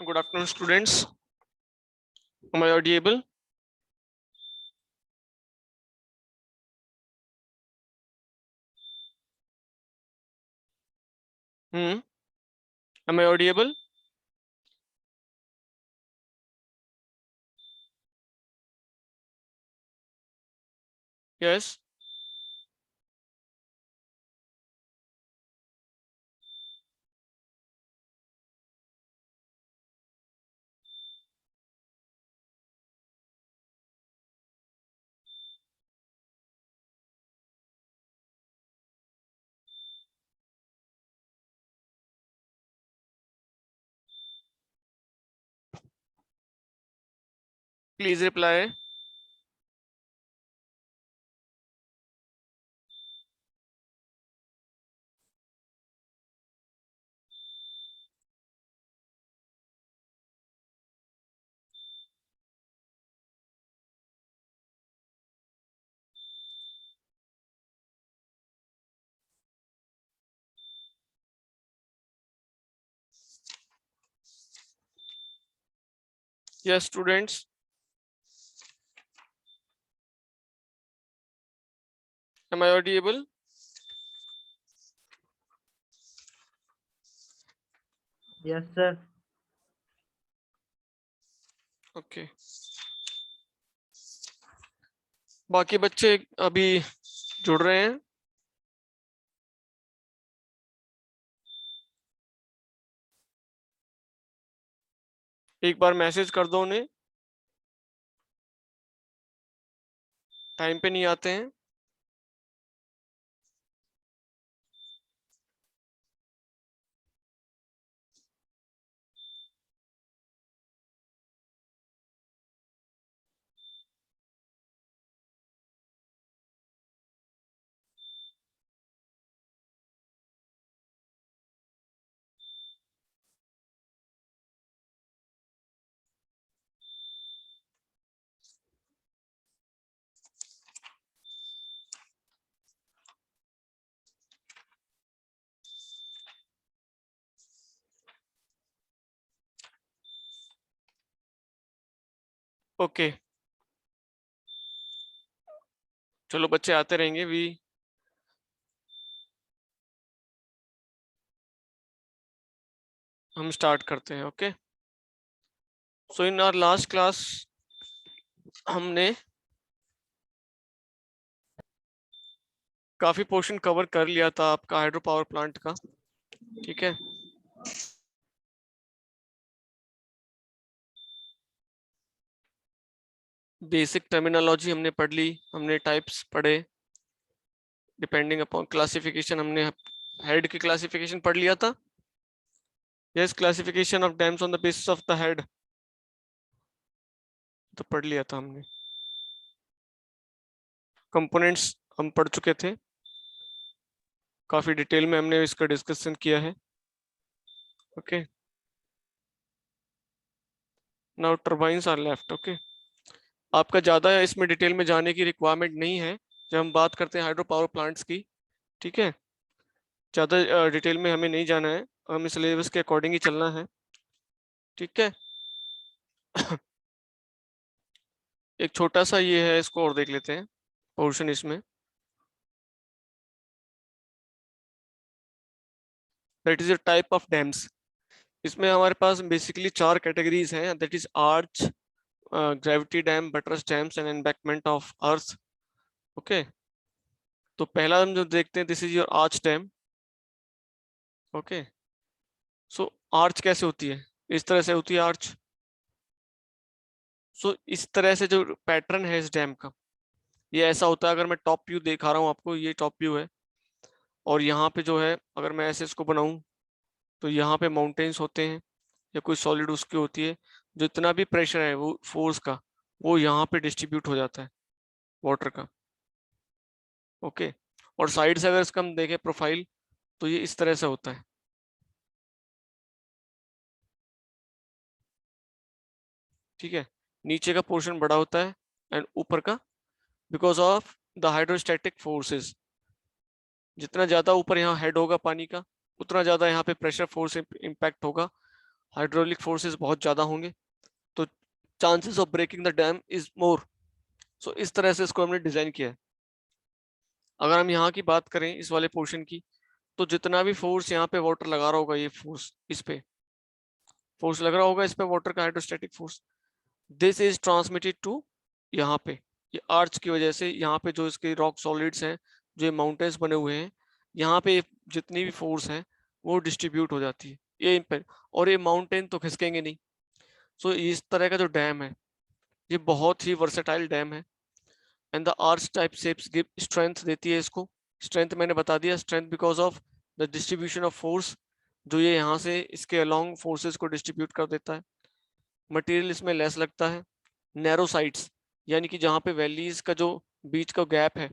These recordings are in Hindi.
Good afternoon, students. Am I audible? Hmm. Am I audible? Yes. Please reply. Yes, students. Am I audible? Yes, sir. Okay. बाकी बच्चे अभी जुड़ रहे हैं. एक बार मैसेज कर दो उन्हें. टाइम पे नहीं आते हैं. ओके. चलो बच्चे आते रहेंगे. वी हम स्टार्ट करते हैं. Okay. So in our last class हमने काफी पोर्शन कवर कर लिया था आपका हाइड्रो पावर प्लांट का. ठीक है. बेसिक टर्मिनोलॉजी हमने पढ़ ली. हमने टाइप्स पढ़े. डिपेंडिंग अपॉन क्लासिफिकेशन हमने हेड की क्लासिफिकेशन पढ़ लिया था. Yes. Classification of dams on the basis of the head तो पढ़ लिया था हमने. कंपोनेंट्स हम पढ़ चुके थे. काफी डिटेल में हमने इसका डिस्कशन किया है. Okay. Now turbines are left. Okay. आपका ज्यादा इसमें डिटेल में जाने की रिक्वायरमेंट नहीं है जब हम बात करते हैं हाइड्रो पावर प्लांट्स की. ठीक है. ज्यादा डिटेल में हमें नहीं जाना है. हमें सिलेबस के अकॉर्डिंग ही चलना है. ठीक है. एक छोटा सा ये है, इसको और देख लेते हैं पोर्शन इसमें. That is a type of dams. इसमें हमारे पास बेसिकली चार कैटेगरीज हैं. That is arch, gravity dam, buttress dams and embankment of earth. Okay. तो पहला हम जो देखते हैं, this is your arch dam. Okay. So arch कैसे होती है? इस तरह से होती है आर्च. सो इस तरह से जो पैटर्न है इस डैम का, ये ऐसा होता है. अगर मैं टॉप व्यू दिखा रहा हूँ आपको, ये टॉप व्यू है. और यहाँ पे जो है, अगर मैं ऐसे इसको बनाऊं, तो यहाँ पे माउंटेन्स होते हैं या कोई सॉलिड उसकी होती है. जो इतना भी प्रेशर है वो फोर्स का, वो यहाँ पे डिस्ट्रीब्यूट हो जाता है वाटर का. ओके. और साइड से अगर इसका हम देखें प्रोफाइल, तो ये इस तरह से होता है. ठीक है. नीचे का पोर्शन बड़ा होता है एंड ऊपर का, because of the hydrostatic forces. जितना ज्यादा ऊपर यहाँ हेड होगा पानी का, उतना ज्यादा यहाँ पे प्रेशर फोर्स इम्पैक्ट होगा. हाइड्रोलिक फोर्सेस बहुत ज़्यादा होंगे, तो chances of breaking the dam is more. So इस तरह से इसको हमने डिज़ाइन किया है। अगर हम यहाँ की बात करें इस वाले पोर्शन की, तो जितना भी फोर्स यहाँ पे वाटर लगा रहा होगा, ये फोर्स इस पे फोर्स लग रहा होगा, इस पे वाटर का hydrostatic force, this is transmitted to यहाँ पे, ये आर्च की वजह से यहाँ पे जो इसके रॉक सॉलिड्स हैं, जो माउंटेन्स बने हुए हैं, यहाँ पे जितनी भी फोर्स है वो डिस्ट्रीब्यूट हो जाती है, ये इम्पैक्ट। और ये माउंटेन तो खिसकेंगे नहीं। सो इस तरह का जो डैम है, ये बहुत ही वर्सेटाइल डैम है। And the arch type shapes give strength देती है इसको। स्ट्रेंथ मैंने बता दिया, strength because of the distribution of force, जो ये यहाँ से इसके अलोंग फोर्सेस को डिस्ट्रीब्यूट कर देता है। मटेरियल इसमें लेस लगता है। नैरो साइड्स, यानी कि जहाँ पे वैलीज का जो बीच का गैप है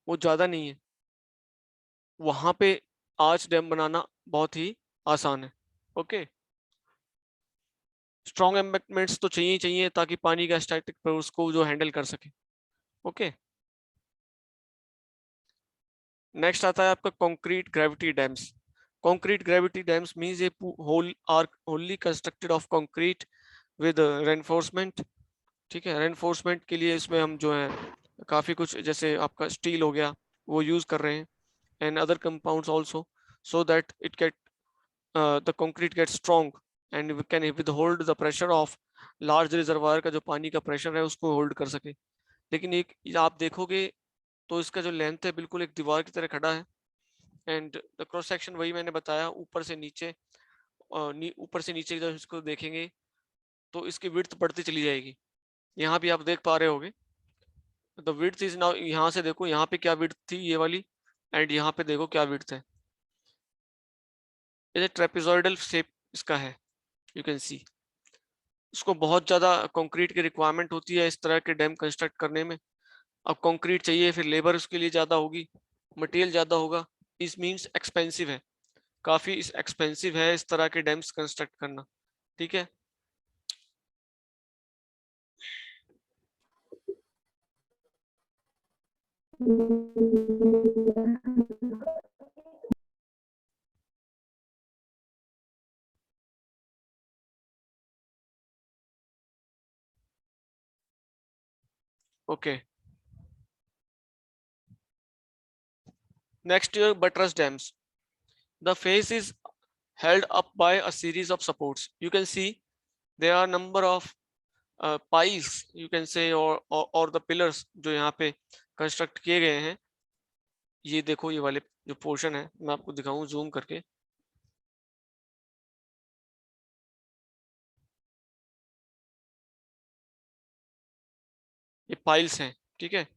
वो ज़्यादा नहीं है, वहाँ पे आर्च डैम बनाना बहुत ही आसान है। ओके, स्ट्रॉन्ग एम्बैंकमेंट्स तो चाहिए ही चाहिए ताकि पानी का स्टैटिक फोर्स को जो हैंडल कर सके। ओके, नेक्स्ट आता है आपका concrete gravity dams. Concrete gravity dams means ये whole are wholly constructed of concrete with reinforcement. ठीक है, रेनफोर्समेंट के लिए इसमें हम जो है काफ़ी कुछ, जैसे आपका स्टील हो गया, वो यूज़ कर रहे हैं, and other compounds also, so that it get the concrete get strong and we can withhold the pressure of large reservoir का जो पानी का प्रेशर है उसको होल्ड कर सके। लेकिन एक आप देखोगे तो इसका जो लेंथ है बिल्कुल एक दीवार की तरह खड़ा है, एंड द क्रॉस सेक्शन वही मैंने बताया, ऊपर से नीचे, ऊपर से नीचे जब इसको देखेंगे तो इसकी विड्थ बढ़ती चली जाएगी। यहाँ भी आप देख पा रहे होगे, द विड्थ इज नाउ, यहाँ से देखो यहाँ पे क्या विड्थ थी ये वाली, एंड यहाँ पे देखो क्या विड्थ है। ये ट्रेपेजॉइडल शेप इसका है, यू कैन सी। इसको बहुत ज़्यादा कंक्रीट की रिक्वायरमेंट होती है इस तरह के डैम कंस्ट्रक्ट करने में। अब कंक्रीट चाहिए, फिर लेबर उसके लिए ज़्यादा होगी, मटेरियल ज़्यादा होगा, इस मीन्स एक्सपेंसिव है, काफ़ी एक्सपेंसिव है इस तरह के डैम्स कंस्ट्रक्ट करना। ठीक है, okay. Next year buttress dams, the face is held up by a series of supports. You can see there are number of piles, you can say, or the pillars जो यहाँ पे कंस्ट्रक्ट किए गए हैं। ये देखो ये वाले जो पोर्शन है, मैं आपको दिखाऊं जूम करके, ये पाइल्स हैं, ठीक है,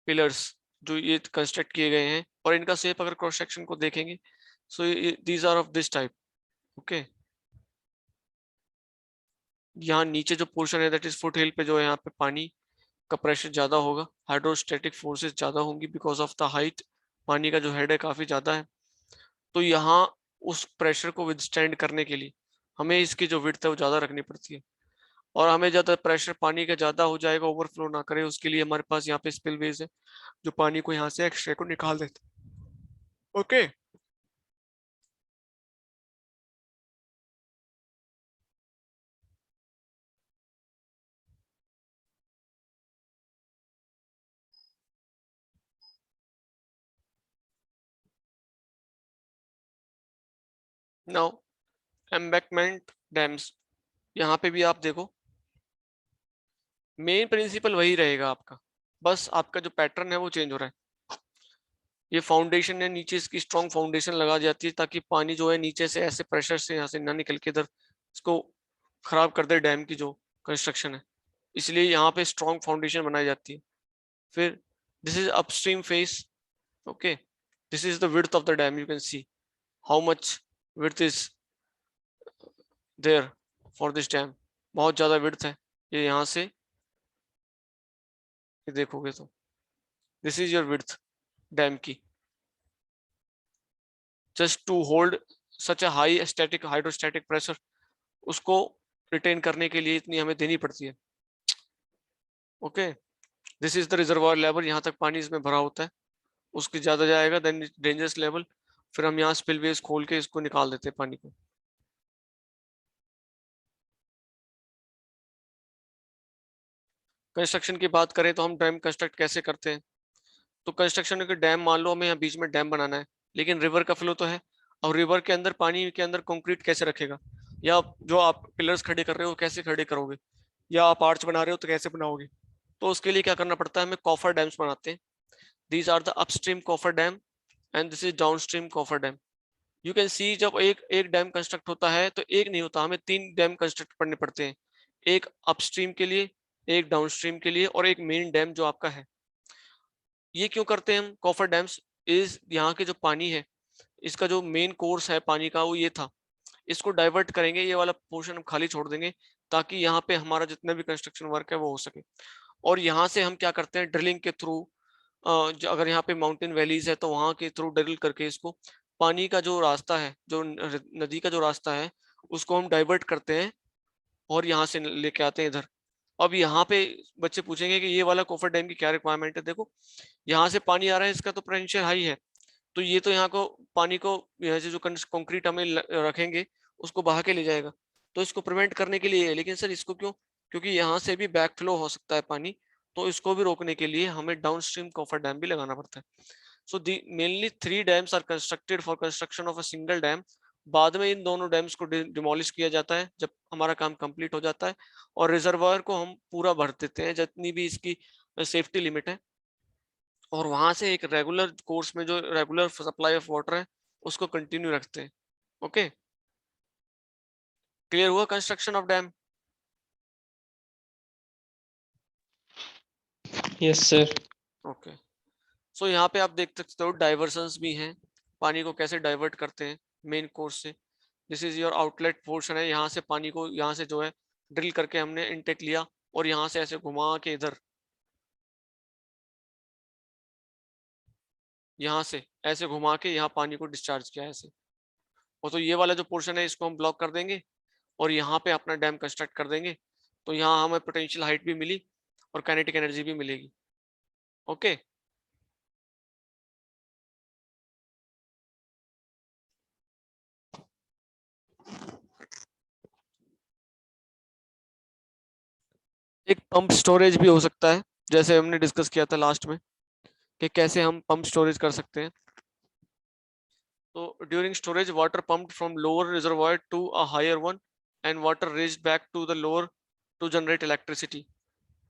पिलर्स जो ये कंस्ट्रक्ट किए गए हैं, और इनका शेप अगर क्रॉस सेक्शन को देखेंगे, so these are of this type. Okay, यहाँ नीचे जो पोर्शन है दैट इज फुट हिल पे, जो है यहाँ पे पानी का प्रेशर ज्यादा होगा, हाइड्रोस्टैटिक फोर्सेस ज्यादा होंगी बिकॉज ऑफ द हाइट, पानी का जो हेड है काफी ज्यादा है। तो यहाँ उस प्रेशर को विदस्टैंड करने के लिए हमें इसकी जो विड्थ है वो ज्यादा रखनी पड़ती है, और हमें ज्यादा प्रेशर पानी का ज्यादा हो जाएगा, ओवरफ्लो ना करे, उसके लिए हमारे पास यहाँ पे स्पिलवेज है जो पानी को यहाँ से एक्स्ट्रा को निकाल देते हैं। ओके, नाउ एम्बैंकमेंट डैम्स, यहाँ पे भी आप देखो मेन प्रिंसिपल वही रहेगा आपका, बस आपका जो पैटर्न है वो चेंज हो रहा है। ये फाउंडेशन है, नीचे इसकी स्ट्रॉन्ग फाउंडेशन लगा जाती है ताकि पानी जो है नीचे से ऐसे प्रेशर से यहाँ से ना निकल के इधर इसको खराब कर दे डैम की जो कंस्ट्रक्शन है, इसलिए यहाँ पे स्ट्रॉन्ग फाउंडेशन बनाई जाती है। फिर this is upstream face. Okay, this is the width of the dam, you can see how much width is there for this dam, बहुत ज्यादा विड्थ है ये यहाँ से, ये देखोगे तो this is your width dam की, just to hold such a high static hydrostatic pressure, उसको रिटेन करने के लिए इतनी हमें देनी पड़ती है। Okay, this is the reservoir level, यहाँ तक पानी इसमें भरा होता है, उसके ज्यादा जाएगा देन डेंजरस लेवल, फिर हम यहाँ स्पिलवेज खोल के इसको निकाल देते हैं पानी को। कंस्ट्रक्शन की बात करें तो हम डैम कंस्ट्रक्ट कैसे करते हैं। तो कंस्ट्रक्शन के डैम, मान लो हमें यहाँ बीच में डैम बनाना है, लेकिन रिवर का फ्लो तो है, और रिवर के अंदर, पानी के अंदर कंक्रीट कैसे रखेगा, या जो आप पिलर्स खड़े कर रहे हो कैसे खड़े करोगे, या आप आर्च बना रहे हो तो कैसे बनाओगे। तो उसके लिए क्या करना पड़ता है, हमें कॉफर डैम्स बनाते हैं। These are the upstream coffer dam and this is downstream coffer dam. You can see, जब एक एक डैम कंस्ट्रक्ट होता है तो एक नहीं होता, हमें 3 डैम कंस्ट्रक्ट करने पड़ते हैं, एक अपस्ट्रीम के लिए, एक डाउनस्ट्रीम के लिए, और एक मेन डैम जो आपका है। ये क्यों करते हैं हम कॉफर डैम्स, इस यहाँ के जो पानी है, इसका जो मेन कोर्स है पानी का वो ये था, इसको डाइवर्ट करेंगे, ये वाला पोर्शन हम खाली छोड़ देंगे, ताकि यहाँ पे हमारा जितना भी कंस्ट्रक्शन वर्क है वो हो सके। और यहाँ से हम क्या करते हैं, ड्रिलिंग के थ्रू, अगर यहाँ पे माउंटेन वैलीज है तो वहाँ के थ्रू ड्रिल करके इसको, पानी का जो रास्ता है, जो नदी का जो रास्ता है, उसको हम डाइवर्ट करते हैं और यहाँ से लेके आते हैं इधर। अब यहाँ पे बच्चे पूछेंगे कि ये वाला कोफर डैम की क्या रिक्वायरमेंट है। देखो, यहाँ से पानी आ रहा है, इसका तो पोटेंशियल हाई है, तो ये तो यहाँ को पानी को, यहाँ से जो कंक्रीट हमें रखेंगे उसको बहा के ले जाएगा, तो इसको प्रिवेंट करने के लिए है। लेकिन सर इसको क्यों, क्योंकि यहाँ से भी बैक फ्लो हो सकता है पानी, तो इसको भी रोकने के लिए हमें डाउन स्ट्रीम कॉफर डैम भी लगाना पड़ता है। So the mainly 3 dams are constructed for construction of a single dam. बाद में इन दोनों डैम्स को डिमोलिश किया जाता है जब हमारा काम कंप्लीट हो जाता है, और रिजर्वायर को हम पूरा भर देते हैं जितनी भी इसकी सेफ्टी लिमिट है, और वहां से एक रेगुलर कोर्स में जो रेगुलर सप्लाई ऑफ वाटर है उसको कंटिन्यू रखते हैं। ओके, क्लियर हुआ construction of dam. Yes sir. Okay, so यहाँ पे आप देख सकते हो डाइवर्सन्स भी हैं, पानी को कैसे डाइवर्ट करते हैं मेन कोर्स से। This is your outlet portion है, यहाँ से पानी को, यहाँ से जो है ड्रिल करके हमने इनटेक लिया, और यहाँ से ऐसे घुमा के इधर, यहाँ से ऐसे घुमा के यहाँ पानी को डिस्चार्ज किया ऐसे। और तो ये वाला जो पोर्शन है इसको हम ब्लॉक कर देंगे, और यहाँ पे अपना डैम कंस्ट्रक्ट कर देंगे, तो यहाँ हमें पोटेंशियल हाइट भी मिली और काइनेटिक एनर्जी भी मिलेगी। ओके, एक पंप स्टोरेज भी हो सकता है, जैसे हमने डिस्कस किया था लास्ट में कि कैसे हम पंप स्टोरेज कर सकते हैं। तो during storage water pumped from lower reservoir to a higher one and water raised back to the lower to generate electricity.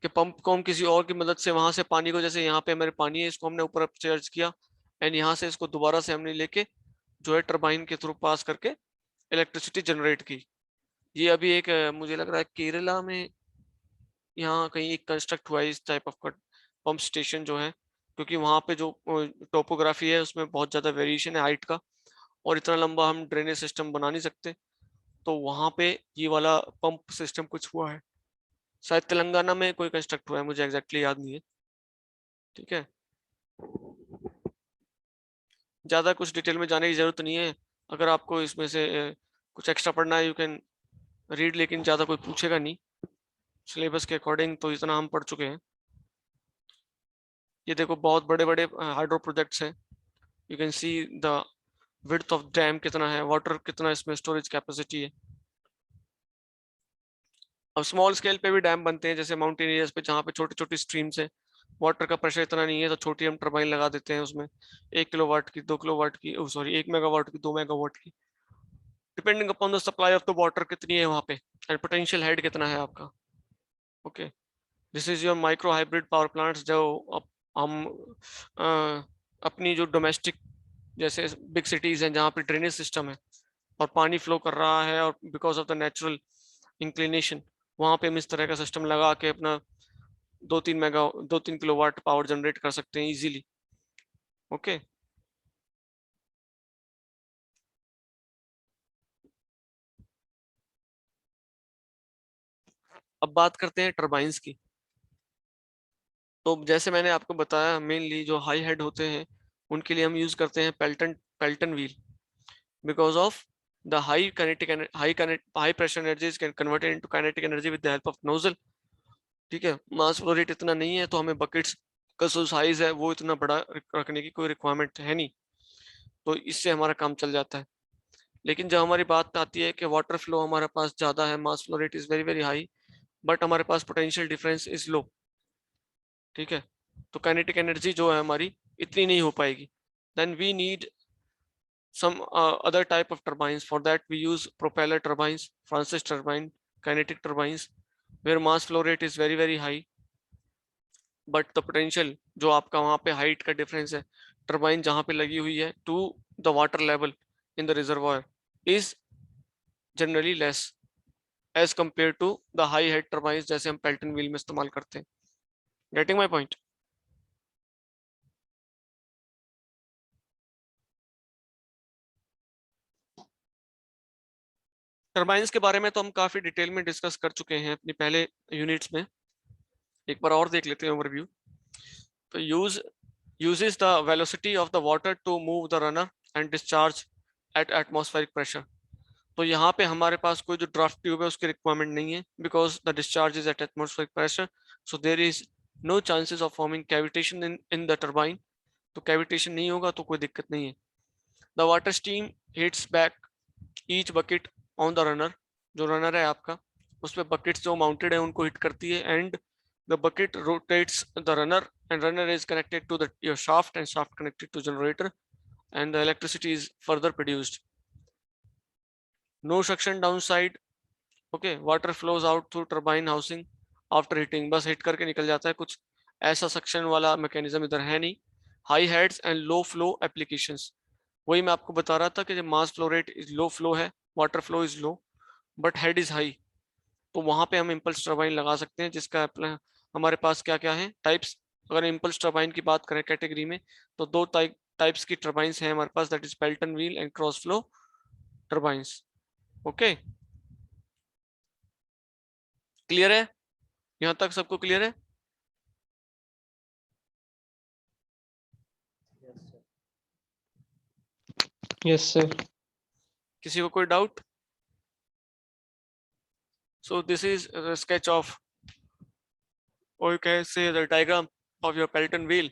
कि पंप को हम किसी और की मदद से वहां से पानी को, जैसे यहाँ पे हमारे पानी है, इसको हमने ऊपर चार्ज किया, एंड यहाँ से इसको दोबारा से हमने लेके जो है टरबाइन के थ्रू पास करके इलेक्ट्रिसिटी जनरेट की। ये अभी एक मुझे लग रहा है केरला में यहाँ कहीं एक कंस्ट्रक्ट हुआ है इस टाइप ऑफ पंप स्टेशन जो है, क्योंकि वहाँ पे जो टोपोग्राफी है उसमें बहुत ज़्यादा वेरिएशन है हाइट का, और इतना लंबा हम ड्रेनेज सिस्टम बना नहीं सकते, तो वहाँ पे ये वाला पंप सिस्टम कुछ हुआ है। शायद तेलंगाना में कोई कंस्ट्रक्ट हुआ है, मुझे एग्जैक्टली याद नहीं है। ठीक है, ज़्यादा कुछ डिटेल में जाने की जरूरत नहीं है, अगर आपको इसमें से कुछ एक्स्ट्रा पढ़ना है यू कैन रीड, लेकिन ज़्यादा कोई पूछेगा नहीं सिलेबस के अकॉर्डिंग, तो इतना हम पढ़ चुके हैं। ये देखो बहुत बड़े बड़े हाइड्रो प्रोजेक्ट्स हैं, you can see the width of dam कितना है, वाटर कितना इसमें स्टोरेज कैपेसिटी है। अब स्मॉल स्केल पे भी डैम बनते हैं, जैसे माउंटेन एरियाज पे जहाँ पे छोटी छोटी स्ट्रीम्स है, वाटर का प्रेशर इतना नहीं है, तो छोटी हम टर्बाइन लगा देते हैं उसमें, 1 किलोवाट की, 2 किलोवाट की, सॉरी 1 मेगावाट की, 2 मेगावाट की, depending upon the supply of the water कितनी है वहाँ पे, एंड पोटेंशियल हेड कितना है आपका। Okay, this is your micro hybrid power plants, जो हम अपनी जो डोमेस्टिक, जैसे बिग सिटीज हैं जहाँ पे ड्रेनेज सिस्टम है और पानी फ्लो कर रहा है, और because of the natural inclination, वहाँ पे हम इस तरह का सिस्टम लगा के अपना 2-3 किलोवाट पावर जनरेट कर सकते हैं इजीली। ओके, अब बात करते हैं टरबाइंस की। तो जैसे मैंने आपको बताया, मेनली जो हाई हेड होते हैं उनके लिए हम यूज करते हैं Pelton wheel, because of the high pressure energy is converted into kinetic energy with the help of nozzle. ठीक है, मास फ्लो रेट इतना नहीं है, तो हमें बकेट्स का जो साइज है वो इतना बड़ा रखने की कोई रिक्वायरमेंट है नहीं, तो इससे हमारा काम चल जाता है। लेकिन जब हमारी बात आती है कि वाटर फ्लो हमारे पास ज़्यादा है, मास flow rate is very very high, but हमारे पास पोटेंशियल डिफरेंस इज लो, ठीक है, तो काइनेटिक एनर्जी जो है हमारी इतनी नहीं हो पाएगी. Then we need some other type of turbines. For that we use propeller turbines, Francis turbine, kinetic turbines, where mass flow rate is very very high, but the potential जो आपका वहाँ पे height का difference है turbine जहाँ पे लगी हुई है to the water level in the reservoir is generally less as compared to the high head turbines जैसे हम Pelton wheel में इस्तेमाल करते हैं. Getting my point? टर्बाइंस के बारे में तो हम काफी डिटेल में डिस्कस कर चुके हैं अपनी पहले यूनिट्स में. एक बार और देख लेते हैं ओवरव्यू. तो uses the velocity of the water to move the runner and discharge at atmospheric pressure. तो यहाँ पे हमारे पास कोई जो ड्राफ्ट ट्यूब है उसकी रिक्वायरमेंट नहीं है because the discharge is at atmospheric pressure, so there is no chances of forming cavitation in the turbine. तो cavitation नहीं होगा तो कोई दिक्कत नहीं है. The water stream hits back each bucket on the runner. जो रनर है आपका उस पे बकेट्स जो माउंटेड है उनको हिट करती है and the bucket rotates the runner and runner is connected to the your shaft and shaft connected to generator and the electricity is further produced. No suction downside. Okay, water flows out through turbine housing after hitting. बस हिट करके निकल जाता है, कुछ ऐसा सक्शन वाला मैकेनिज्म इधर है नहीं. High heads and low flow applications. वही मैं आपको बता रहा था कि जब mass flow rate is low flow है, water flow is low but head is high, तो वहां पे हम इम्पल्स टर्बाइन लगा सकते हैं जिसका हमारे पास क्या क्या है टाइप्स. अगर इम्पल्स टर्बाइन की बात करें कैटेगरी में तो दो टाइप्स की टर्बाइंस हैं हमारे पास, that is Pelton wheel and cross flow turbines. Okay, clear है? यहाँ तक सबको क्लियर है? Yes sir. किसी को कोई doubt? So this is a sketch of, or you can say the diagram of your Pelton wheel.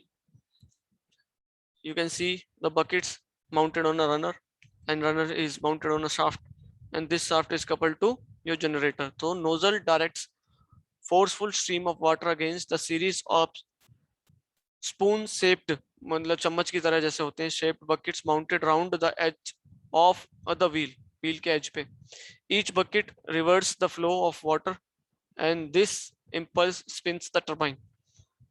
You can see the buckets mounted on a runner and runner is mounted on a shaft and this shaft is coupled to your generator. So nozzle directs forceful stream of water against the series of spoon shaped, मतलब चम्मच की तरह जैसे होते हैं, shaped buckets mounted round the edge of the wheel के edge पे. Each bucket reverses the flow of water and this impulse spins the turbine.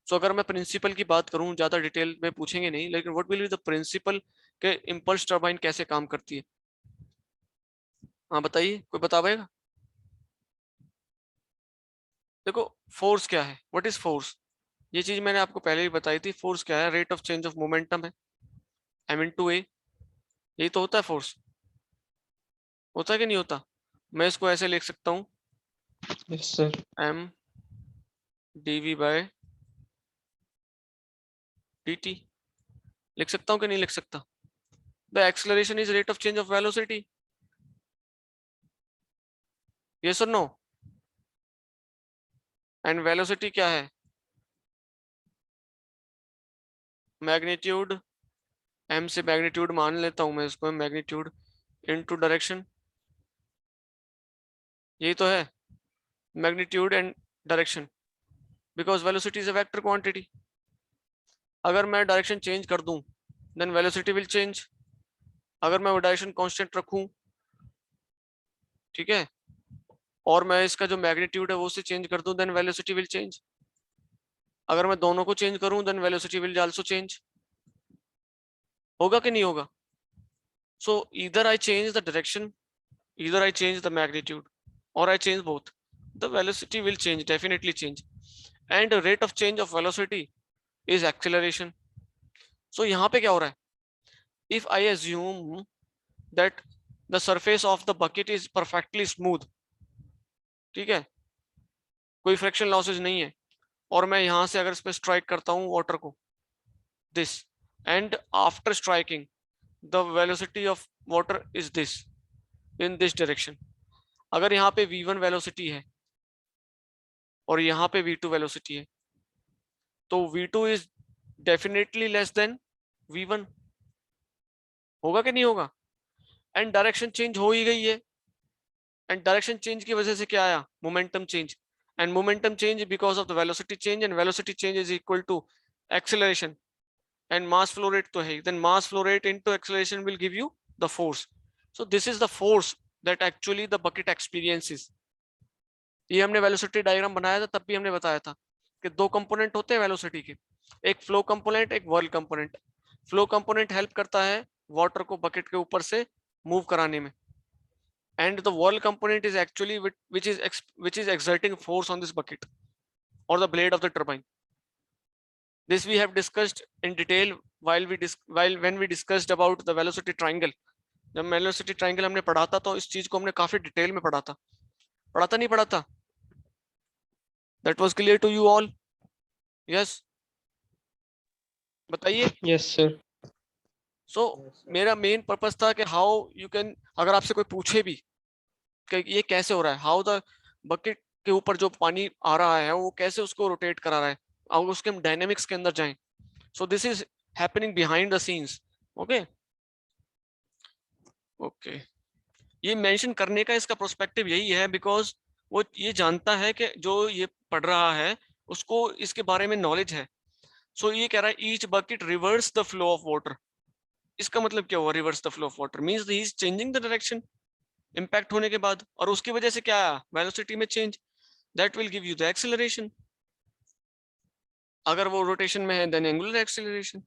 So अगर मैं प्रिंसिपल की बात करूं, ज्यादा डिटेल में पूछेंगे नहीं, लेकिन what will be the principle के इम्पल्स टर्बाइन कैसे काम करती है? हाँ बताइए, कोई बता पाएगा? देखो फोर्स क्या है, व्हाट इज फोर्स, ये चीज मैंने आपको पहले ही बताई थी. फोर्स क्या है? Rate of change of momentum है, m into a. यही तो होता है फोर्स, होता है कि नहीं होता? मैं इसको ऐसे लिख सकता हूँ, yes sir. m dv by dt. लिख सकता हूँ कि नहीं लिख सकता? The acceleration is rate of change of velocity. Yes और नो? एंड वेलोसिटी क्या है? मैग्नीट्यूड. m से मैग्नीट्यूड मान लेता हूं मैं इसको, मैग्नीट्यूड इनटू डायरेक्शन. यही तो है, magnitude and direction, because velocity is a vector quantity. अगर मैं डायरेक्शन चेंज कर दूं देन वेलोसिटी विल चेंज. अगर मैं वो डायरेक्शन कांस्टेंट रखूं, ठीक है, और मैं इसका जो मैग्नीट्यूड है वो से चेंज कर दूं देन वेलोसिटी विल चेंज. अगर मैं दोनों को चेंज करूं then velocity will also change. होगा कि नहीं होगा? So either I change the direction, either I change the magnitude, or I change both, the velocity will change, definitely change. And the rate of change of velocity is acceleration. So यहाँ पे क्या हो रहा है? If I assume that the surface of the bucket is perfectly smooth, ठीक है, कोई फ्रिक्शन लॉसेज नहीं है, और मैं यहाँ से अगर इस पे स्ट्राइक करता हूँ वाटर को, this, and after striking the velocity of water is this in this direction. अगर यहाँ पे v1 वेलोसिटी है और यहाँ पे v2 वेलोसिटी है, तो v2 is definitely less than v1. होगा कि नहीं होगा? एंड डायरेक्शन चेंज हो ही गई है, एंड डायरेक्शन चेंज की वजह से क्या आया? Momentum change. and momentum change because of the velocity change, and velocity change is equal to acceleration, and mass flow rate तो है, then mass flow rate into acceleration will give you the force. So this is the force that actually the bucket experiences. ये हमने वेलोसिटी डायग्राम बनाया था, तब भी हमने बताया था कि दो कंपोनेंट होते हैं वेलोसिटी के, एक फ्लो कंपोनेंट, एक whirl component. Flow component help करता है वाटर को बकेट के ऊपर से मूव कराने में, and the whirl component is actually which is exerting force on this bucket or the blade of the turbine. This we have discussed in detail when we discussed about the velocity triangle. जब velocity triangle हमने पढ़ा था तो इस चीज को हमने काफी डिटेल में पढ़ा था नहीं पढ़ा था? That was clear to you all? Yes, बताइए. Yes, sir. So मेरा मेन पर्पस था कि हाउ यू कैन, अगर आपसे कोई पूछे भी कि ये कैसे हो रहा है, हाउ द बकेट के ऊपर जो पानी आ रहा है वो कैसे उसको रोटेट करा रहा है, और उसके हम डायनेमिक्स के अंदर जाएं. So this is happening behind the scenes. Okay okay, ये मेंशन करने का इसका प्रोस्पेक्टिव यही है बिकॉज वो ये जानता है कि जो ये पढ़ रहा है उसको इसके बारे में नॉलेज है. सो ये कह रहा है each bucket reverse the flow of water. इसका मतलब क्या हुआ reverse the flow of water? Means he is changing the direction impact होने के बाद, और उसकी वजह से क्या आया? वेलोसिटी में change. That will give you the acceleration. अगर वो रोटेशन में है then angular acceleration.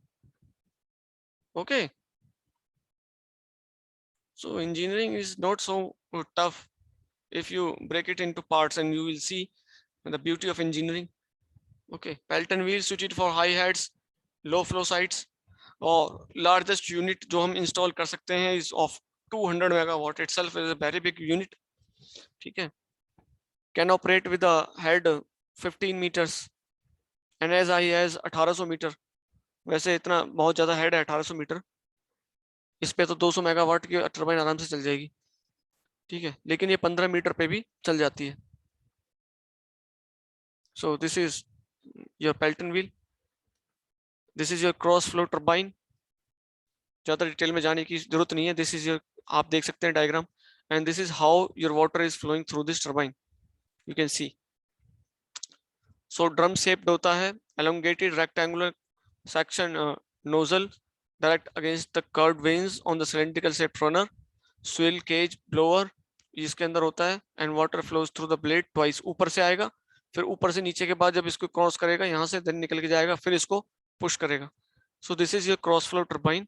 Okay, so engineering is not so tough if you break it into parts, and you will see the beauty of engineering. Okay, Pelton wheel suited for high heads, low flow sites, और largest unit जो हम install कर सकते हैं is of 200 megawatt. Itself is a very big unit. ठीक है, can operate with a head 15 meters and as high as 1800 metre. वैसे इतना बहुत ज्यादा हेड है 1800 मीटर, इस पे तो 200 मेगावाट की टरबाइन आराम से चल जाएगी. ठीक है, लेकिन ये 15 मीटर पे भी चल जाती है. So this is your Pelton wheel, this is your cross flow turbine. ज्यादा डिटेल में जाने की जरूरत नहीं है. दिस इज योर, आप देख सकते हैं diagram, and this is how your water is flowing through this turbine. You can see. So drum shaped होता है, elongated rectangular section nozzle direct against the curved vanes on the cylindrical shaped runner. Swivel cage blower इसके अंदर होता है, and water flows through the blade twice. ऊपर से आएगा, फिर ऊपर से नीचे के बाद जब इसको क्रॉस करेगा यहाँ से then निकल के जाएगा, फिर इसको पुश करेगा. So this is your cross flow turbine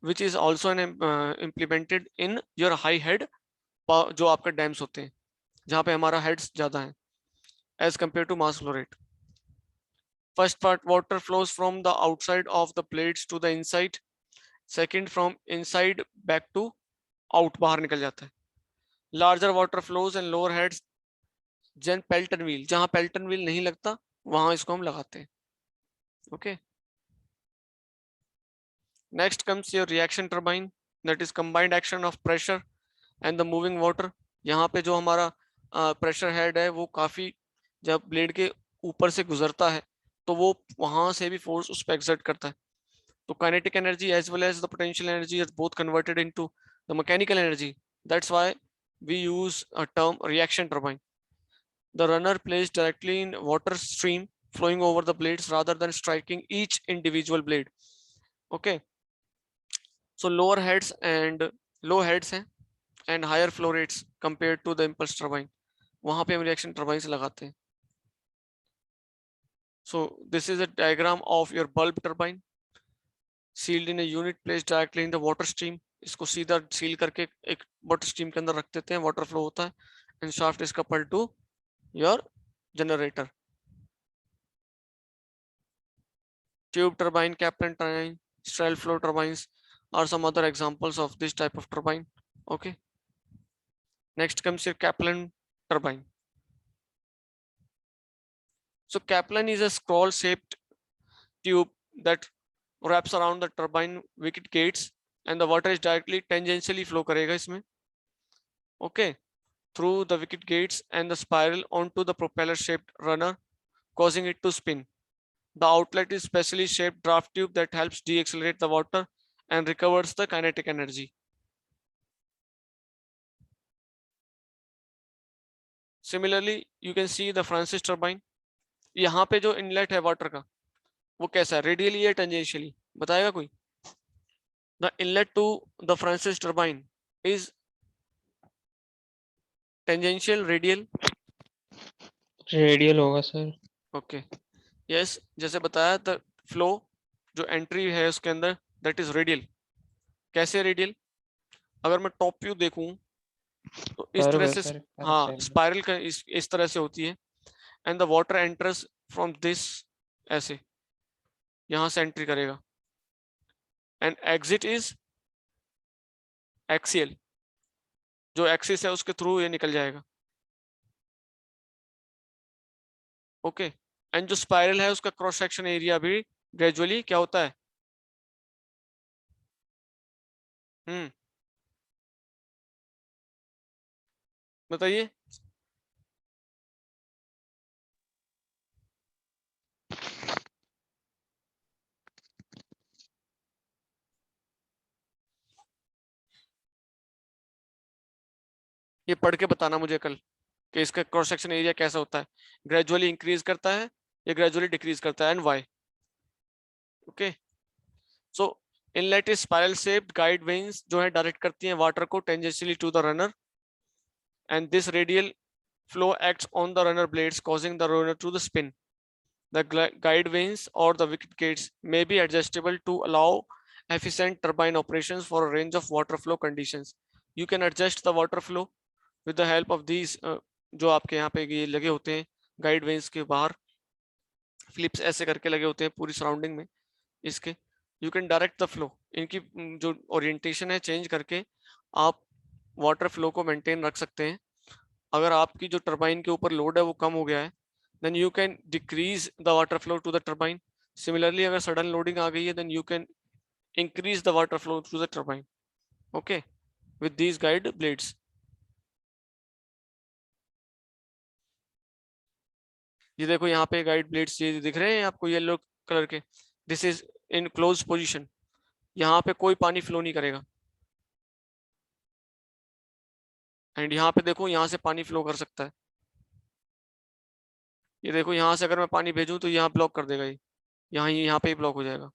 which is also implemented in your high head, जो आपका डैम्स होते हैं जहाँ पे हमारा हेड्स ज्यादा है as compared to mass flow rate. First part, water flows from the outside of the blades to the inside. Second, from inside back to out, बाहर निकल जाता है. Larger water flows and lower heads. Then Pelton wheel, जहाँ Pelton wheel नहीं लगता वहाँ इसको हम लगाते हैं. Okay. Next comes your reaction turbine, that is combined action of pressure and the moving water. यहाँ पे जो हमारा प्रेशर हेड है वो काफी जब ब्लेड के ऊपर से गुजरता है तो वो वहां से भी फोर्स उस पर एक्सर्ट करता है. तो kinetic energy as well as the potential energy is both converted into the mechanical energy. That's why we use a term reaction turbine. The runner place directly in water stream flowing over the blades rather than striking each individual blade. Okay, so lower heads and low heads हैं and higher flow rates compared to the impulse turbine. वहां पे हम रिएक्शन टर्बाइन से लगाते हैं. So this is a diagram of your bulb turbine sealed in a unit placed directly in the water stream. इसको सीधा सील करके एक वाटर स्ट्रीम के अंदर रख देते हैं, वाटर फ्लो होता है, and shaft is coupled to your generator. Tube turbine, Kaplan turbine, Strel flow turbines are some other examples of this type of turbine. Okay. Next comes your Kaplan turbine. So Kaplan is a scroll-shaped tube that wraps around the turbine wicket gates, and the water is directly tangentially flow करेगा इसमें. Okay, through the wicket gates and the spiral onto the propeller-shaped runner, causing it to spin. The outlet is specially shaped draft tube that helps deaccelerate the water and recovers the kinetic energy. Similarly you can see the Francis turbine. यहाँ पे जो इनलेट है वाटर का वो कैसा है, रेडियली या टेंजेंशियली, बताएगा कोई? The inlet to the Francis turbine is tangential, radial? Radial होगा सर। ओके यस, जैसे बताया द फ्लो जो एंट्री है उसके अंदर दैट इज रेडियल। कैसे रेडियल? अगर मैं टॉप व्यू देखूं तो इस कर्व तरह है से, सर, कर्व हाँ टाइप में। स्पाइरल का इस तरह से होती है। And the water enters from this, ऐसे यहां से एंट्री करेगा। एंड एग्जिट इज एक्सियल, जो एक्सिस है उसके थ्रू ये निकल जाएगा। ओके एंड जो स्पाइरल है उसका क्रॉस सेक्शन एरिया भी ग्रेजुअली क्या होता है? हम्म, बताइए। ये पढ़ के बताना मुझे कल कि इसका क्रॉस सेक्शन एरिया कैसा होता है, ग्रेजुअली इंक्रीज करता है या ग्रेजुअली डिक्रीज करता है, and why. Okay so inlet is spiral shaped, guide vanes जो है डायरेक्ट करती हैं वाटर को tangentially to the runner, and this radial flow acts on the runner blades causing the runner to the spin. The guide vanes or the wicket gates may be adjustable to allow efficient turbine operations for a range of water flow conditions. You can adjust the water flow with the help of these जो आपके यहाँ पे ये लगे होते हैं गाइड वेन्स के बाहर, फ्लिप्स ऐसे करके लगे होते हैं पूरी सराउंडिंग में इसके। You can direct the flow, इनकी जो ओरिएंटेशन है चेंज करके आप वाटर फ्लो को मेंटेन रख सकते हैं। अगर आपकी जो टरबाइन के ऊपर लोड है वो कम हो गया है then you can decrease the water flow to the turbine. Similarly अगर sudden loading आ गई है then you can increase the water flow through the turbine, okay, with these guide blades. ये देखो यहाँ पे गाइड ब्लेड्स ये दिख रहे हैं आपको येलो कलर के, this is in close position, यहाँ पे कोई पानी फ्लो नहीं करेगा। एंड यहाँ पे देखो यहाँ से पानी फ्लो कर सकता है, ये देखो यहाँ से अगर मैं पानी भेजूं तो यहाँ ब्लॉक कर देगा ये, यहाँ पे ही ब्लॉक हो जाएगा,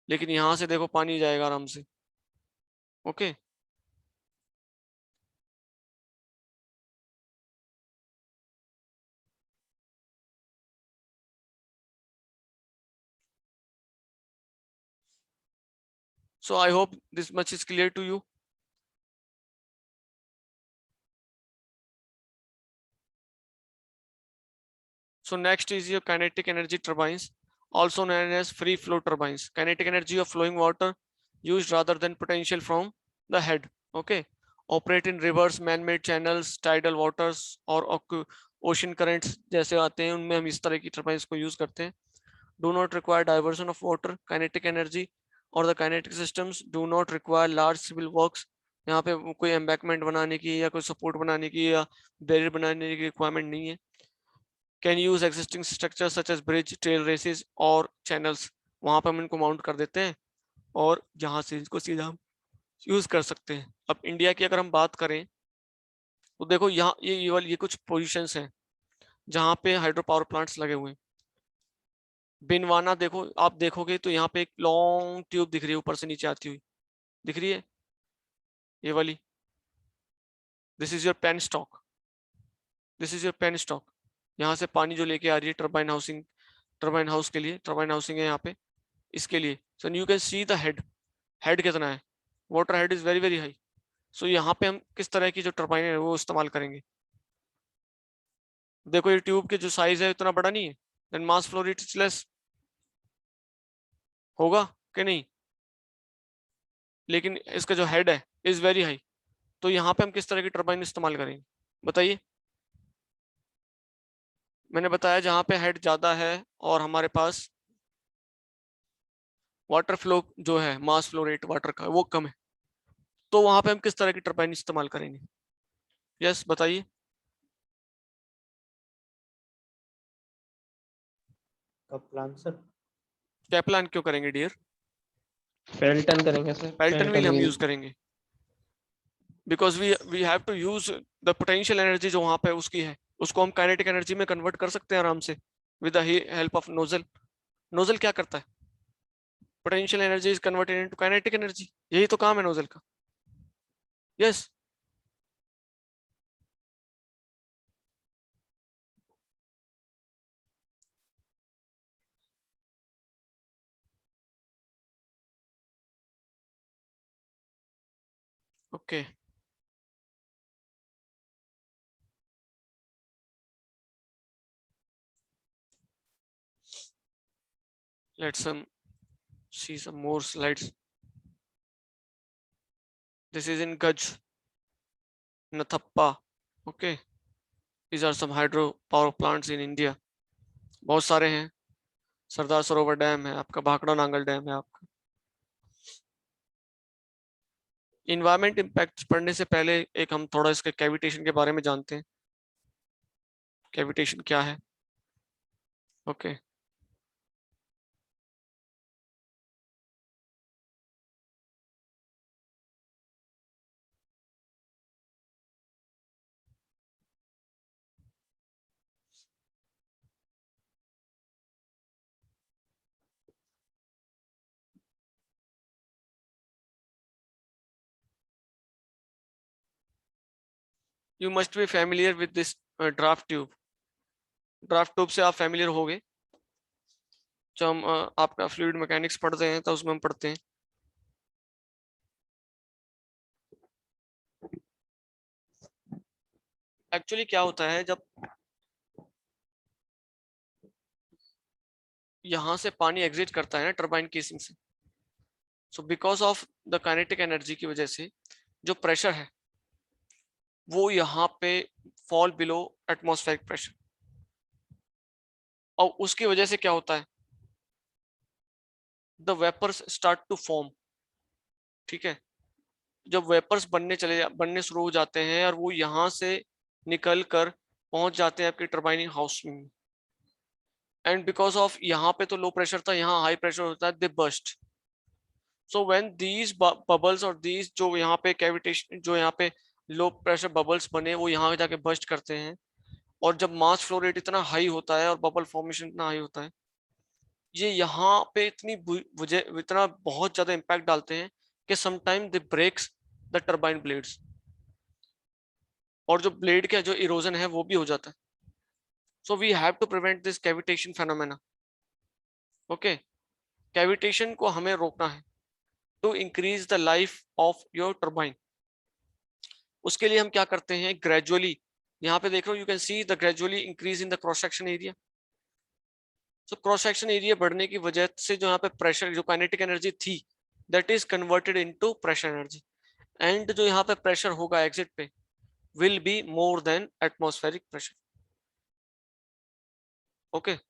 लेकिन यहाँ से देखो पानी जाएगा आराम से। Okay so I hope this much is clear to you. So next is your kinetic energy turbines, also known as free flow turbines. Kinetic energy of flowing water used rather than potential from the head. Okay, operate in rivers, man-made channels, tidal waters और ocean currents जैसे आते हैं उनमें हम इस तरह की turbines को use करते हैं. Do not require diversion of water. Kinetic energy or the kinetic systems do not require large civil works. यहाँ पे कोई embankment बनाने की या कोई support बनाने की या barrier बनाने की requirement नहीं है. Can use existing structures such as bridge, trail races और channels. वहां पर हम इनको माउंट कर देते हैं और यहाँ से इसको सीधा यूज कर सकते हैं। अब इंडिया की अगर हम बात करें तो देखो यहाँ ये कुछ पोजीशंस हैं जहाँ पे हाइड्रो पावर प्लांट्स लगे हुए हैं। बिनवाना देखो, आप देखोगे तो यहाँ पे एक लॉन्ग ट्यूब दिख रही है ऊपर से नीचे आती हुई, दिख रही है ये वाली, this is your penstock, this is your penstock. यहाँ से पानी जो लेके आ रही है टर्बाइन हाउसिंग, टर्बाइन हाउस के लिए, टर्बाइन हाउसिंग है यहाँ पे इसके लिए। So you can see the head, head कितना है, water head is very very high. So यहाँ पे हम किस तरह की जो टर्बाइन है वो इस्तेमाल करेंगे। देखो ये ट्यूब के जो साइज है इतना बड़ा नहीं है, then mass flow rate is less, होगा कि नहीं, लेकिन इसका जो हेड है इज वेरी हाई। तो यहाँ पे हम किस तरह की टर्बाइन इस्तेमाल करेंगे बताइए। मैंने बताया जहाँ पे हेड ज्यादा है और हमारे पास वाटर फ्लो जो है, मास फ्लो रेट वाटर का वो कम है, तो वहां पे हम किस तरह की टर्बाइन इस्तेमाल करेंगे। यस बताइए। Kaplan sir. कैप्लान क्यों करेंगे डियर? फेल्टन करेंगे सर, पेल्टन व्हील फेल्टन हम व्हील। यूज करेंगे। Because we have to use the potential energy जो वहां पे उसकी है, उसको हम काइनेटिक एनर्जी में कन्वर्ट कर सकते हैं आराम से with the help of nozzle. Nozzle क्या करता है? Potential energy is converted into kinetic energy, यही तो काम है नोजल का। Yes yes. Okay okay. Let's see some more slides. This is in Gaj, Nathappa. Okay, these are some hydro power plants in India. बहुत सारे हैं। सरदार सरोवर डैम है आपका, भाखड़ा नांगल डैम है आपका। इन्वायरमेंट इम्पैक्ट पढ़ने से पहले एक हम थोड़ा इसके कैविटेशन के बारे में जानते हैं। कैविटेशन क्या है? Okay okay. You must be familiar with this draft tube. Draft tube से आप फैमिलियर हो गए। जो हम आपका फ्लूइड मैकेनिक्स पढ़ते हैं तो उसमें हम पढ़ते हैं। एक्चुअली क्या होता है, जब यहां से पानी एग्जिट करता है ना टरबाइन केसिंग से, so because of the kinetic energy की वजह से जो प्रेशर है वो यहाँ पे फॉल बिलो एटमॉस्फेरिक प्रेशर, और उसकी वजह से क्या होता है, the vapours start to form. ठीक है, जब वेपर्स बनने शुरू हो जाते हैं और वो यहाँ से निकल कर पहुंच जाते हैं आपके टरबाइनिंग हाउस में, एंड बिकॉज ऑफ यहाँ पे तो लो प्रेशर था, यहाँ हाई प्रेशर होता है, they burst. So when these bubbles और दीज जो यहाँ पे कैविटेशन, जो यहाँ पे लो प्रेशर बबल्स बने वो यहाँ जाके बर्स्ट करते हैं, और जब मास फ्लो रेट इतना हाई होता है और बबल फॉर्मेशन इतना हाई होता है, ये यहाँ पे इतना बहुत ज्यादा इम्पैक्ट डालते हैं कि sometime they breaks the turbine blades, और जो ब्लेड का जो इरोजन है वो भी हो जाता है। So we have to prevent this cavitation phenomena. Okay, cavitation को हमें रोकना है to increase the life of your turbine. उसके लिए हम क्या करते हैं, ग्रेजुअली यहाँ पे देख रहे हो, you can see the gradually increase in the cross section area. So cross section area बढ़ने की वजह से जो यहाँ पे प्रेशर, जो काइनेटिक एनर्जी थी, that is converted into pressure energy, and जो यहाँ पे प्रेशर होगा एग्जिट पे will be more than atmospheric pressure. Okay okay.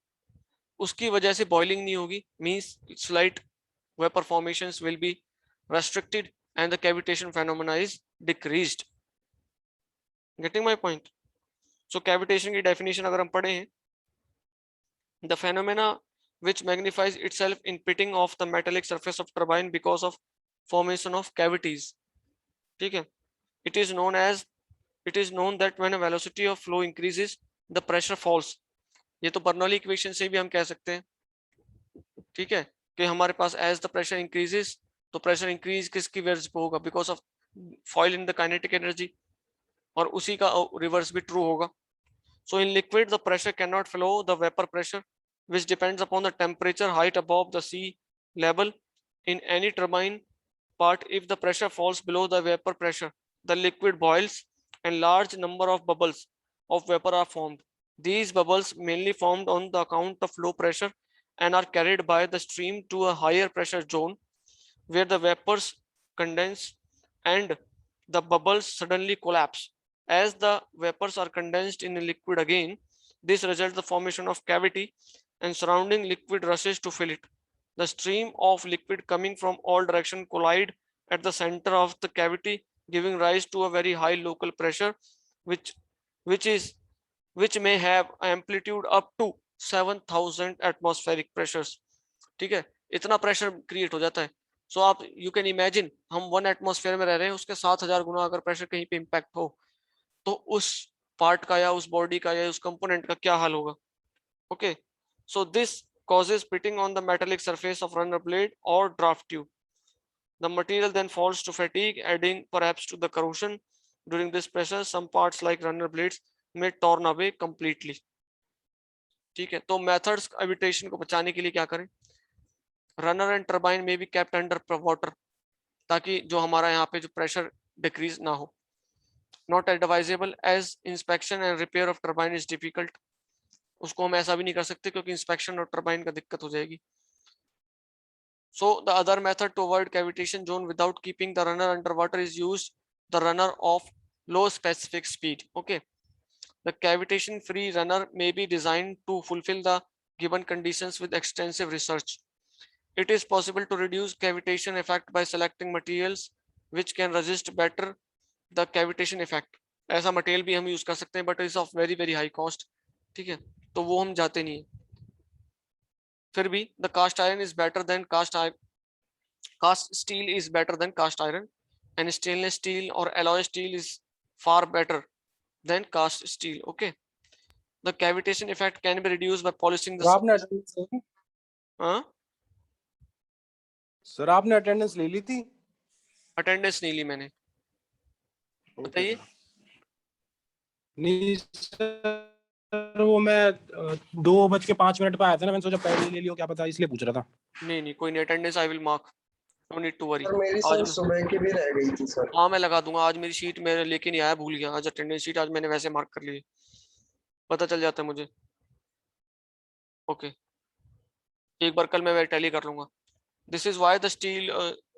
उसकी वजह से बॉइलिंग नहीं होगी, means slight vapor formations will be restricted and the cavitation phenomena is decreased. Getting my point? So cavitation की definition अगर हम पढ़े हैं, the phenomena which magnifies itself in pitting of the metallic surface of turbine because of formation of cavities. ठीक है, it is known that when a velocity of flow increases the pressure falls. ये तो बर्नौली इक्वेशन से भी हम कह सकते हैं। ठीक है, कि हमारे पास एज द प्रेशर इंक्रीजेस, तो प्रेशर इंक्रीज किसकी वजह पे होगा, because of fall in the kinetic energy, और उसी का रिवर्स भी ट्रू होगा। So in liquid the pressure can not flow the vapour pressure which depends upon the temperature height above the sea level in any turbine part. If the pressure falls below the vapor pressure, the liquid boils and large number of bubbles of vapor are formed. These bubbles mainly formed on the account of low pressure and are carried by the stream to a higher pressure zone where the vapors condense and the bubbles suddenly collapse. As the vapors are condensed in a liquid again, this results the formation of cavity and surrounding liquid rushes to fill it. The stream of liquid coming from all directions collide at the center of the cavity, giving rise to a very high local pressure, which may have amplitude up to 7000 atmospheric pressures. ठीक है, इतना प्रेशर क्रिएट हो जाता है। सो आप यू कैन इमेजिन हम 1 एटमॉस्फेयर में रह रहे हैं, उसके 7000 गुना अगर प्रेशर कहीं पे इम्पैक्ट हो तो उस पार्ट का या उस बॉडी का या उस कंपोनेंट का क्या हाल होगा. Okay, so this causes pitting on the metallic surface of runner blade or draft tube. The material then falls to fatigue, adding perhaps to the corrosion. During this pressure, some parts like runner blades may torn away completely. ठीक है, तो मेथड्स एविटेशन को बचाने के लिए क्या करें? रनर एंड टर्बाइन में भी केप्ट अंडर वाटर, ताकि जो हमारा यहाँ पे जो प्रेशर डिक्रीज ना हो. Not advisable as inspection and repair of turbine is difficult. उसको हम ऐसा भी नहीं कर सकते क्योंकि इंस्पेक्शन और टर्बाइन का दिक्कत हो जाएगी. So the other method to avoid cavitation zone without keeping the runner underwater is used the runner of low specific speed. Okay, the cavitation free runner may be designed to fulfill the given conditions with extensive research. It is possible to reduce cavitation effect by selecting materials which can resist better the cavitation effect. ऐसा मटेरियल भी हम यूज कर सकते हैं, but is of very very high cost. ठीक है, तो वो हम जाते नहीं है. फिर भी the cast iron is better than cast steel is better than cast iron, and stainless steel or alloy steel is far better than cast steel. Okay, the cavitation effect can be reduced by polishing the आपने अटेंडेंस ली थी? हाँ, सर आपने अटेंडेंस ले ली थी? अटेंडेंस नहीं ली मैंने. बताइए. नहीं सर, वो मैं 2:05 पे आया था ना, मैंने सोचा पहले ले लियो, क्या पता, इसलिए पूछ रहा था. नहीं कोई नहीं, attendance I will mark, no need to worry. Sir मेरी आज सर सुबह की भी रह गई थी सर. हाँ मैं लगा दूंगा. आज मेरी शीट मेरे लेके नहीं आया, भूल गया. आज अटेंडेंस शीट आज मैंने वैसे मार्क कर ली, पता चल जाता है मुझे. ओके, एक बार कल मैं टैली कर लूंगा. This is why the steel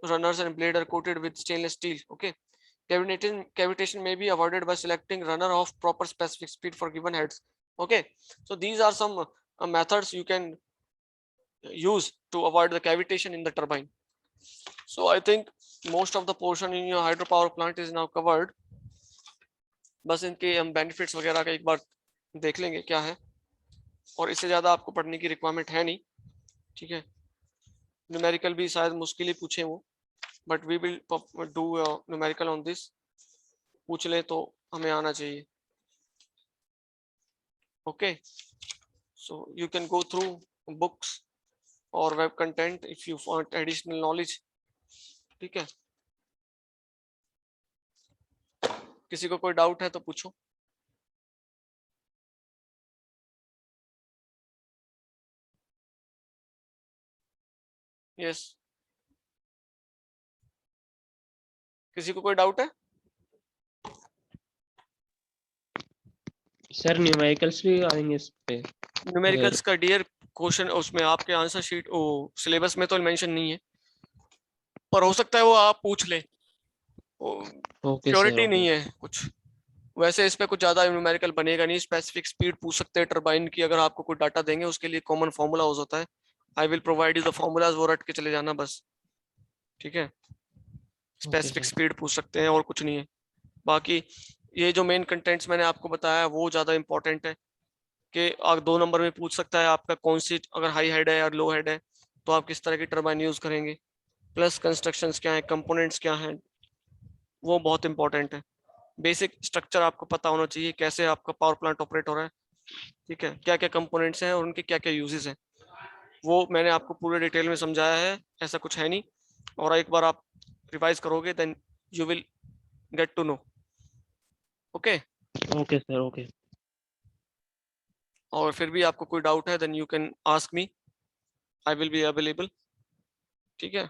runners and blade are coated with stainless steel. Okay, cavitation may be avoided by selecting runner of proper specific speed for given heads. Okay, so these are some methods you can use to avoid the cavitation in the turbine. So I think most of the portion in your hydropower plant is now covered. बस इनके हम बेनिफिट्स वगैरह का एक बार देख लेंगे क्या है, और इससे ज्यादा आपको पढ़ने की रिक्वायरमेंट है नहीं. ठीक है, न्यूमेरिकल भी शायद मुश्किल ही पूछे वो, but we will do numerical on this. पूछ ले तो हमें आना चाहिए. Okay, so you can go through books और web content if you want additional knowledge. ठीक है, किसी को कोई डाउट है तो पूछो. यस, किसी को कोई डाउट है? सर न्यूमेरिकल्स भी आएंगे इस पे? न्यूमेरिकल्स का डियर क्वेश्चन उसमें आपके आंसर शीट ओ सिलेबस में तो मेंशन नहीं है, पर हो सकता है वो आप पूछ ले. Okay surety sir. नहीं है कुछ. वैसे इस पे कुछ ज्यादा न्यूमेरिकल बनेगा नहीं. स्पेसिफिक स्पीड पूछ सकते हैं टरबाइन की, अगर आपको कोई डाटा देंगे उसके लिए कॉमन फार्मूला होता है. I will provide you the formulas, वो रट के चले जाना बस. ठीक है, स्पेसिफिक स्पीड पूछ सकते हैं और कुछ नहीं है. बाकी ये जो मेन कंटेंट्स मैंने आपको बताया वो ज्यादा इंपॉर्टेंट है कि 2 नंबर में पूछ सकता है आपका कौन सी, अगर हाई हेड है या लो हेड है तो आप किस तरह की टरबाइन यूज करेंगे, प्लस कंस्ट्रक्शंस क्या है, कंपोनेंट्स क्या हैं, वो बहुत इंपॉर्टेंट है. बेसिक स्ट्रक्चर आपको पता होना चाहिए, कैसे आपका पावर प्लांट ऑपरेट हो रहा है. ठीक है, क्या क्या कंपोनेंट्स हैं और उनके क्या क्या यूजेस हैं, वो मैंने आपको पूरे डिटेल में समझाया है. ऐसा कुछ है नहीं, और एक बार आप रिवाइज करोगे then you will get to know. Okay okay sir. Okay, और फिर भी आपको कोई डाउट है then you can ask me, I will be available. ठीक है,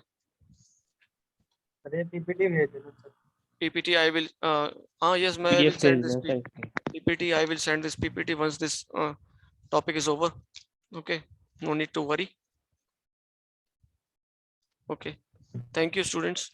अरे पीपीटी भेज देना sir. PPT I will yes मैं will PDF send भेजना this sir. PPT. I will send this PPT once this topic is over. Okay, no need to worry. Okay, thank you students.